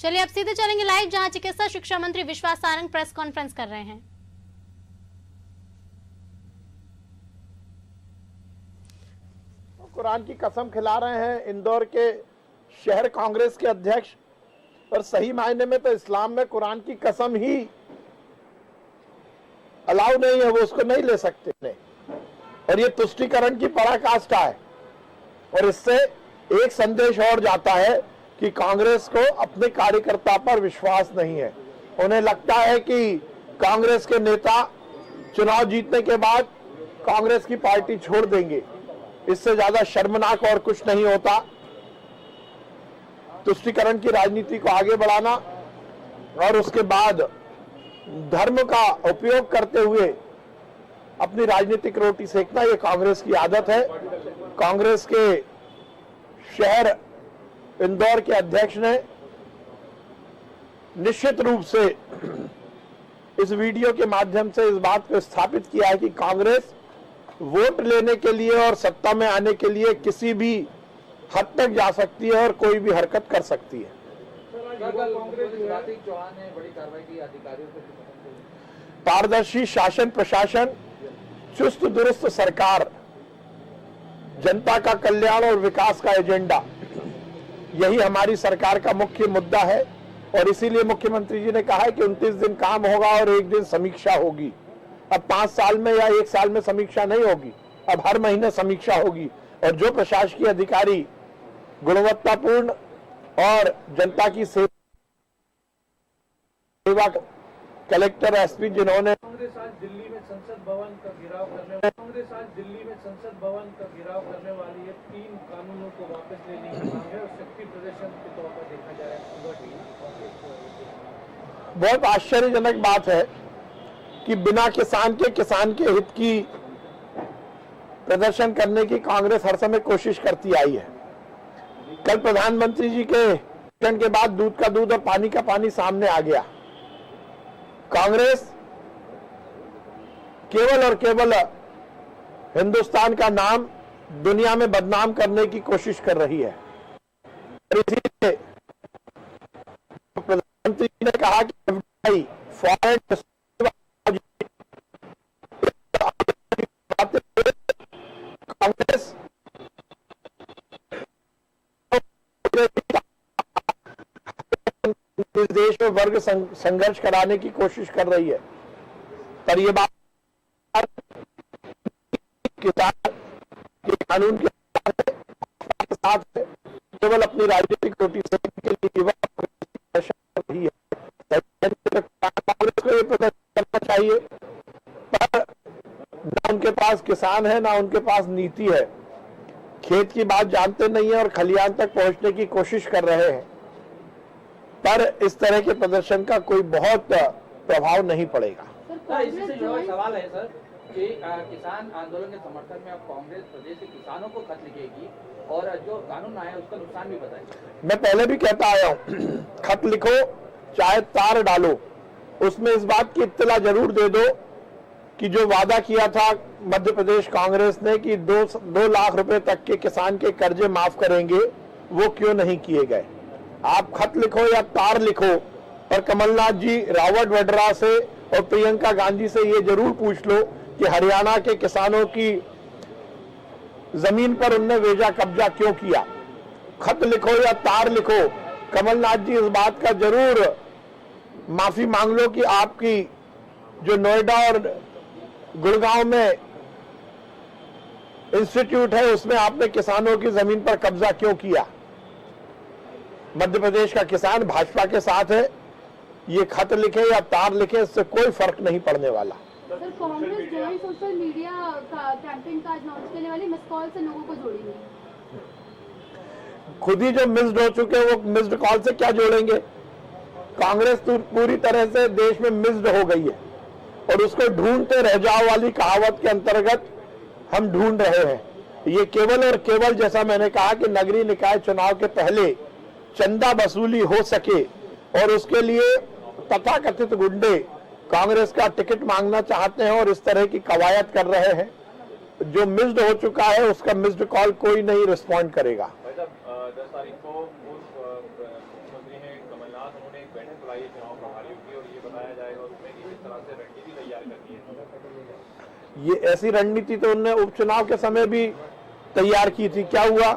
चलिए अब सीधे चलेंगे लाइव, जहां चिकित्सा शिक्षा मंत्री विश्वास सारंग प्रेस कॉन्फ्रेंस कर रहे हैं। कुरान की कसम खिला रहे हैं इंदौर के शहर कांग्रेस के अध्यक्ष, और सही मायने में तो इस्लाम में कुरान की कसम ही अलाउ नहीं है, वो उसको नहीं ले सकते। और ये तुष्टीकरण की पराकाष्ठा है। और इससे एक संदेश और जाता है कि कांग्रेस को अपने कार्यकर्ता पर विश्वास नहीं है। उन्हें लगता है कि कांग्रेस के नेता चुनाव जीतने के बाद कांग्रेस की पार्टी छोड़ देंगे। इससे ज्यादा शर्मनाक और कुछ नहीं होता। तुष्टीकरण की राजनीति को आगे बढ़ाना और उसके बाद धर्म का उपयोग करते हुए अपनी राजनीतिक रोटी सेकना, ये कांग्रेस की आदत है। कांग्रेस के शहर इंदौर के अध्यक्ष ने निश्चित रूप से इस वीडियो के माध्यम से इस बात को स्थापित किया है कि कांग्रेस वोट लेने के लिए और सत्ता में आने के लिए किसी भी हद तक जा सकती है और कोई भी हरकत कर सकती है। पारदर्शी शासन प्रशासन, चुस्त दुरुस्त सरकार, जनता का कल्याण और विकास का एजेंडा, यही हमारी सरकार का मुख्य मुद्दा है। और इसीलिए मुख्यमंत्री जी ने कहा है कि 29 दिन काम होगा और 1 दिन समीक्षा होगी। अब 5 साल में या 1 साल में समीक्षा नहीं होगी, अब हर महीने समीक्षा होगी। और जो प्रशासकीय अधिकारी गुणवत्तापूर्ण और जनता की सेवा, कलेक्टर, एसपी, जिन्होंने कांग्रेस आज दिल्ली में संसद भवन का घेराव करने वाली ये 3 कानूनों को वापस लेने की मांग है और शक्ति प्रदर्शन के तौर पर देखा जा रहा है। बहुत आश्चर्यजनक बात है कि बिना किसान के हित की प्रदर्शन करने की कांग्रेस हर समय कोशिश करती आई है। कल प्रधानमंत्री जी के भाषण के बाद दूध का दूध और पानी का पानी सामने आ गया। कांग्रेस केवल और केवल हिंदुस्तान का नाम दुनिया में बदनाम करने की कोशिश कर रही है। इसीलिए प्रधानमंत्री जी ने कहा कि फॉरेन कांग्रेस इस देश में वर्ग संघर्ष कराने की कोशिश कर रही है। पर यह बात किसान के कानून के साथ केवल अपनी राजनीतिक रोटी सेकने के लिए रही है। कांग्रेस को यह प्रदर्शन करना चाहिए, पर ना उनके पास किसान है ना उनके पास नीति है। खेत की बात जानते नहीं है और खलियान तक पहुंचने की कोशिश कर रहे हैं। पर इस तरह के प्रदर्शन का कोई बहुत प्रभाव नहीं पड़ेगा। इसी से जुड़ा सवाल है सर कि किसान आंदोलन के समर्थन में अब कांग्रेस प्रदेश के किसानों को खत लिखेगी और जो कानून आया उसका नुकसान भी बताएगी। मैं पहले भी कहता आया हूं, खत लिखो चाहे तार डालो, उसमें इस बात की इत्तला जरूर दे दो कि जो वादा किया था मध्य प्रदेश कांग्रेस ने कि 2 लाख रुपए तक के किसान के कर्जे माफ करेंगे, वो क्यों नहीं किए गए। आप खत लिखो या तार लिखो, पर कमलनाथ जी रावत वड्रा से और प्रियंका गांधी से ये जरूर पूछ लो कि हरियाणा के किसानों की जमीन पर उनने वेजा कब्जा क्यों किया। खत लिखो या तार लिखो, कमलनाथ जी इस बात का जरूर माफी मांग लो कि आपकी जो नोएडा और गुड़गांव में इंस्टीट्यूट है उसमें आपने किसानों की जमीन पर कब्जा क्यों किया। मध्य प्रदेश का किसान भाजपा के साथ है। ये खत लिखे या तार लिखे, इससे कोई फर्क नहीं पड़ने वाला। Sir, Congress joint social media का कैंपेन का लॉन्च करने वाली मिस्ड कॉल से लोगों को जोड़ेंगे। खुद ही जो मिस्ड हो चुके वो मिस्ड कॉल से क्या जोड़ेंगे। कांग्रेस तो पूरी तरह से देश में मिस्ड हो गई है और उसको ढूंढते रह जाओ वाली कहावत के अंतर्गत हम ढूंढ रहे हैं। ये केवल और केवल, जैसा मैंने कहा कि नगरीय निकाय चुनाव के पहले चंदा वसूली हो सके और उसके लिए तथाकथित गुंडे कांग्रेस का टिकट मांगना चाहते हैं और इस तरह की कवायद कर रहे हैं। जो मिस्ड हो चुका है उसका मिस्ड कॉल कोई नहीं रिस्पॉन्ड करेगा। 10 तारीख को मुख्यमंत्री हैं कमलनाथ बाद उन्होंने एक बैठक बुलाई है चुनाव प्रभारियों की और ये बताया जाएगा उसमें कि किस तरह से रणनीति तैयार करनी है। ये ऐसी रणनीति तो उन्होंने उपचुनाव के समय भी तैयार की थी। क्या हुआ?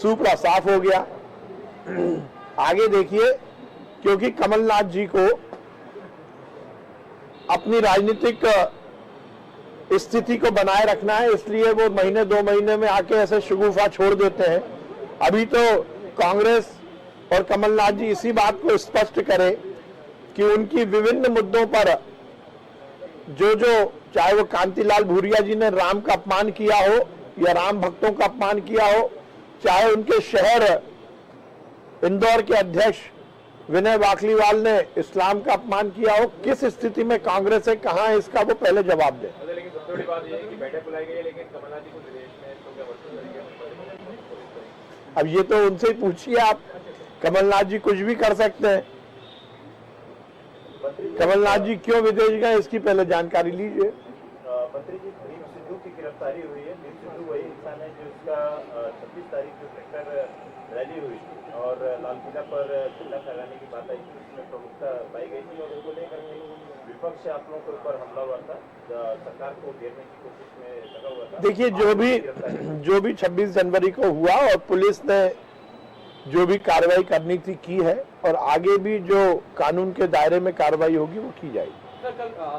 सूपड़ा साफ हो गया। आगे देखिए, क्योंकि कमलनाथ जी को अपनी राजनीतिक स्थिति को बनाए रखना है, इसलिए वो महीने 2 महीने में आके ऐसे शगुफा छोड़ देते हैं। अभी तो कांग्रेस और कमलनाथ जी इसी बात को स्पष्ट करें कि उनकी विभिन्न मुद्दों पर जो चाहे वो कांतिलाल भूरिया जी ने राम का अपमान किया हो या राम भक्तों का अपमान किया हो, चाहे उनके शहर इंदौर के अध्यक्ष विनय वाकलीवाल ने इस्लाम का अपमान किया हो, किस स्थिति में कांग्रेस है, कहां है, इसका वो पहले जवाब दे। लेकिन सबसे बड़ी बात यह है कि बैठक बुलाई गई है, लेकिन कमलनाथ जी को विदेश में तो क्या वर्तन करेंगे? अब ये तो उनसे ही पूछिए आप। कमलनाथ जी कुछ भी कर सकते हैं। कमलनाथ जी क्यों विदेश गए, इसकी पहले जानकारी लीजिए। मंत्री जी, दीप सिद्धू की गिरफ्तारी हुई है। दीप सिद्धू वही इंसान है जो इसका 26 तारीख को ट्रैक्टर रैली हुई और लाल किला पर झंडा फहराने की बात आई थी, उसमें प्रमुखता पाई गई थी और उसको लेकर के विपक्ष आप लोगों के ऊपर हमला हुआ था, सरकार को घेरने की कोशिश में लगा हुआ था। देखिए, जो भी 26 जनवरी को हुआ और पुलिस ने जो भी कार्रवाई करनी थी की है और आगे भी जो कानून के दायरे में कार्रवाई होगी वो की जाएगी। सर,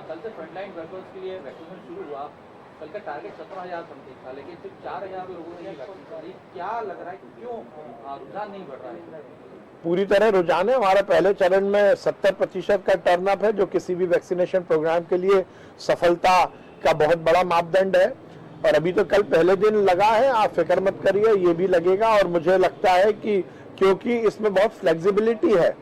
कल से फ्रंटलाइन वर्कर्स के लिए वैक्सीनेशन शुरू हुआ। कल का टारगेट 17,000 समथिंग था, लेकिन सिर्फ 4,000 लोगों ने वैक्सीन ली। क्या लग रहा है कि क्यों रुझान नहीं बढ़ रहा है? पूरी तरह रुझान है। हमारे पहले चरण में 70% का टर्नअप है, जो किसी भी वैक्सीनेशन प्रोग्राम के लिए सफलता का बहुत बड़ा मापदंड है। और अभी तो कल पहले दिन लगा है, आप फिक्र मत करिए, ये भी लगेगा। और मुझे लगता है कि क्योंकि इसमें बहुत फ्लेक्सिबिलिटी है,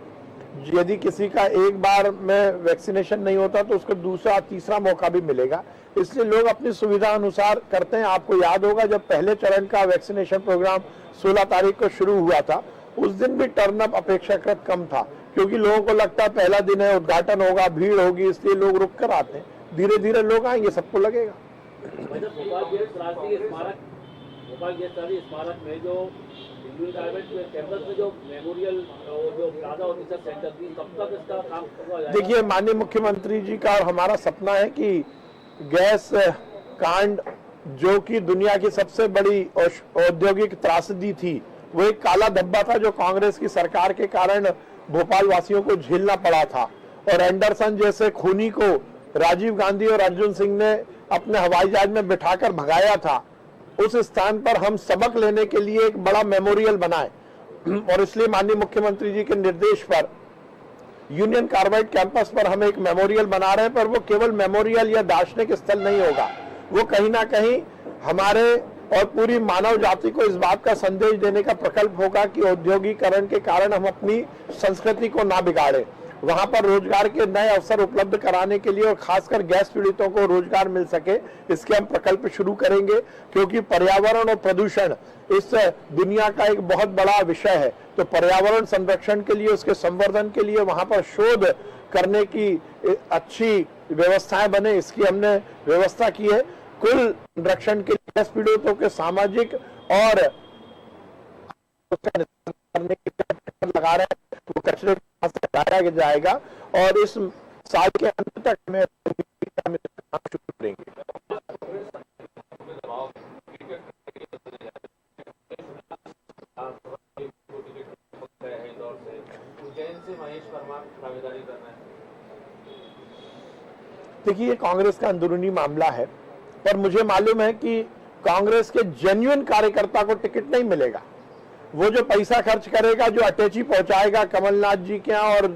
यदि किसी का एक बार में वैक्सीनेशन नहीं होता तो उसको दूसरा तीसरा मौका भी मिलेगा, इसलिए लोग अपनी सुविधा अनुसार करते हैं। आपको याद होगा जब पहले चरण का वैक्सीनेशन प्रोग्राम 16 तारीख को शुरू हुआ था, उस दिन भी टर्नअप अपेक्षाकृत कम था, क्योंकि लोगों को लगता है पहला दिन है, उद्घाटन होगा, भीड़ होगी, इसलिए लोग रुक कर आते हैं। धीरे धीरे लोग आएंगे, सबको लगेगा। भोपाल गेस्ट स्मारक में जो हिंदू गार्मेंट कैंपस में जो मेमोरियल जो प्लाजा और रिसर्च सेंटर थी, कब तक इसका काम करवा जाएगा? देखिए, माननीय मुख्यमंत्री जी का और हमारा सपना है कि गैस कांड, जो कि दुनिया की सबसे बड़ी औद्योगिक त्रासदी थी, वो एक काला धब्बा था जो कांग्रेस की सरकार के कारण भोपाल वासियों को झेलना पड़ा था। और एंडरसन जैसे खूनी को राजीव गांधी और अर्जुन सिंह ने अपने हवाई जहाज में बिठाकर भगाया था, उस स्थान पर हम सबक लेने के लिए एक बड़ा मेमोरियल बनाए। और इसलिए माननीय मुख्यमंत्री जी के निर्देश पर यूनियन कार्बाइड कैंपस पर हम एक मेमोरियल बना रहे हैं। पर वो केवल मेमोरियल या दार्शनिक स्थल नहीं होगा, वो कहीं ना कहीं हमारे और पूरी मानव जाति को इस बात का संदेश देने का प्रकल्प होगा कि औद्योगिकरण के कारण हम अपनी संस्कृति को ना बिगाड़े। वहां पर रोजगार के नए अवसर उपलब्ध कराने के लिए और खासकर गैस पीड़ितों को रोजगार मिल सके, इसके हम प्रकल्प शुरू करेंगे। क्योंकि पर्यावरण और प्रदूषण इस दुनिया का एक बहुत बड़ा विषय है, तो पर्यावरण संरक्षण के लिए, उसके संवर्धन के लिए वहां पर शोध करने की अच्छी व्यवस्थाएं बने, इसकी हमने व्यवस्था की है। कुल संरक्षण के लिए गैस पीड़ितों के सामाजिक और करने के लगा रहे हैं, वो कचरे से हटाया जाएगा और इस साल के अंत तक में शुरू करेंगे। देखिए, ये कांग्रेस का अंदरूनी मामला है, पर मुझे मालूम है कि कांग्रेस के जेन्युइन कार्यकर्ता को टिकट नहीं मिलेगा। वो जो पैसा खर्च करेगा, जो अटैची पहुंचाएगा कमलनाथ जी के यहाँ और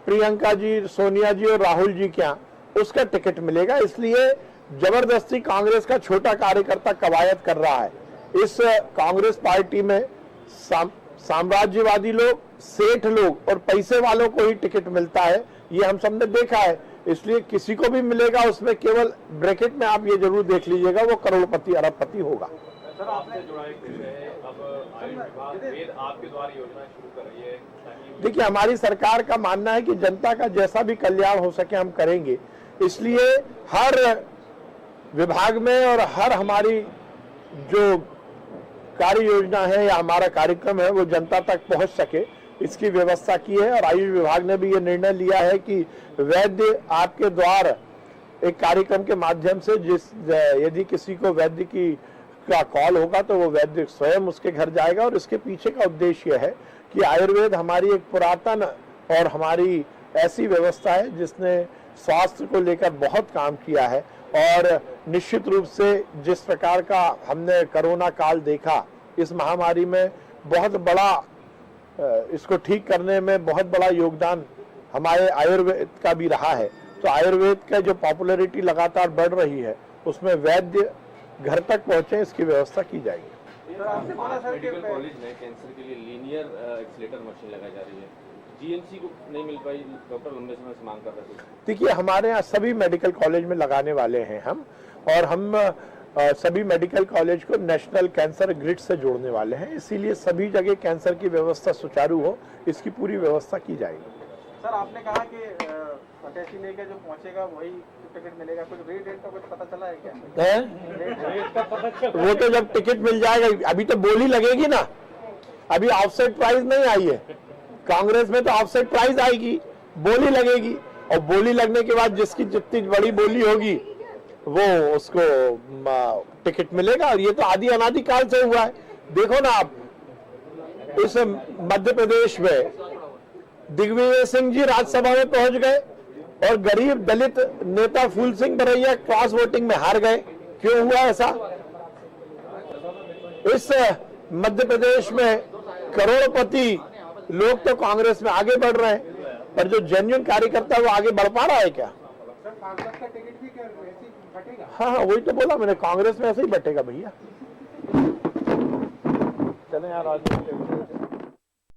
प्रियंका जी, सोनिया जी और राहुल जी के यहाँ, उसका टिकट मिलेगा। इसलिए जबरदस्ती कांग्रेस का छोटा कार्यकर्ता कवायद कर रहा है। इस कांग्रेस पार्टी में साम्राज्यवादी लोग, सेठ लोग और पैसे वालों को ही टिकट मिलता है, ये हम सबने देखा है। इसलिए किसी को भी मिलेगा, उसमें केवल ब्रैकेट में आप ये जरूर देख लीजिएगा, वो करोड़पति अरबपति होगा। सर, आपसे जुड़ा एक विषय है, अब आयुष विभाग वेद आपके द्वारा योजना शुरू कर रही है। देखिए, हमारी सरकार का मानना है कि जनता का जैसा भी कल्याण हो सके हम करेंगे। इसलिए हर विभाग में और हर हमारी जो कार्य योजना है या हमारा कार्यक्रम है वो जनता तक पहुंच सके, इसकी व्यवस्था की है। और आयुष विभाग ने भी ये निर्णय लिया है कि वैद्य आपके द्वार एक कार्यक्रम के माध्यम से यदि किसी को वैद्य का कॉल होगा तो वो वैद्य स्वयं उसके घर जाएगा। और इसके पीछे का उद्देश्य है कि आयुर्वेद हमारी एक पुरातन और हमारी ऐसी व्यवस्था है जिसने स्वास्थ्य को लेकर बहुत काम किया है। और निश्चित रूप से जिस प्रकार का हमने कोरोना काल देखा, इस महामारी में बहुत बड़ा इसको ठीक करने में बहुत बड़ा योगदान हमारे आयुर्वेद का भी रहा है। तो आयुर्वेद का जो पॉपुलैरिटी लगातार बढ़ रही है, उसमें वैद्य घर तक पहुंचे, इसकी व्यवस्था की जाएगी। मेडिकल कॉलेज में कैंसर के लिए लीनियर एक्सीलेटर मशीन लगाई जा रही है, जीएमसी को नहीं मिल पाई, डॉक्टर लंबे समय से मांग कर रहे थे। देखिए, हमारे यहाँ सभी मेडिकल कॉलेज में लगाने वाले हैं हम, और हम सभी मेडिकल कॉलेज को नेशनल कैंसर ग्रिड से जोड़ने वाले हैं। इसीलिए सभी जगह कैंसर की व्यवस्था सुचारू हो, इसकी पूरी व्यवस्था की जाएगी। सर, आपने कहा कि फतेहसी लेके जो पहुंचेगा वही टिकट मिलेगा, कुछ रेट का कुछ पता चला है क्या? है? वो तो जब टिकट मिल जाएगा, अभी तो बोली लगेगी ना, अभी ऑफसेट प्राइस नहीं आई है। कांग्रेस में तो ऑफसेट प्राइस आएगी, बोली लगेगी, और बोली लगने के बाद जिसकी जितनी बड़ी बोली होगी वो उसको टिकट मिलेगा। और ये तो आदि अनादि काल से हुआ है। देखो ना आप, इस मध्य प्रदेश में दिग्विजय सिंह जी राज्यसभा में पहुंच गए और गरीब दलित नेता फूल सिंह बरैया क्रॉस वोटिंग में हार गए। क्यों हुआ ऐसा? इस मध्य प्रदेश में करोड़पति लोग तो कांग्रेस में आगे बढ़ रहे हैं, पर जो जेन्युइन कार्यकर्ता है वो आगे बढ़ पा रहा है क्या? हाँ, वही तो बोला मैंने, कांग्रेस में ऐसे ही बटेगा भैया। चले यार आज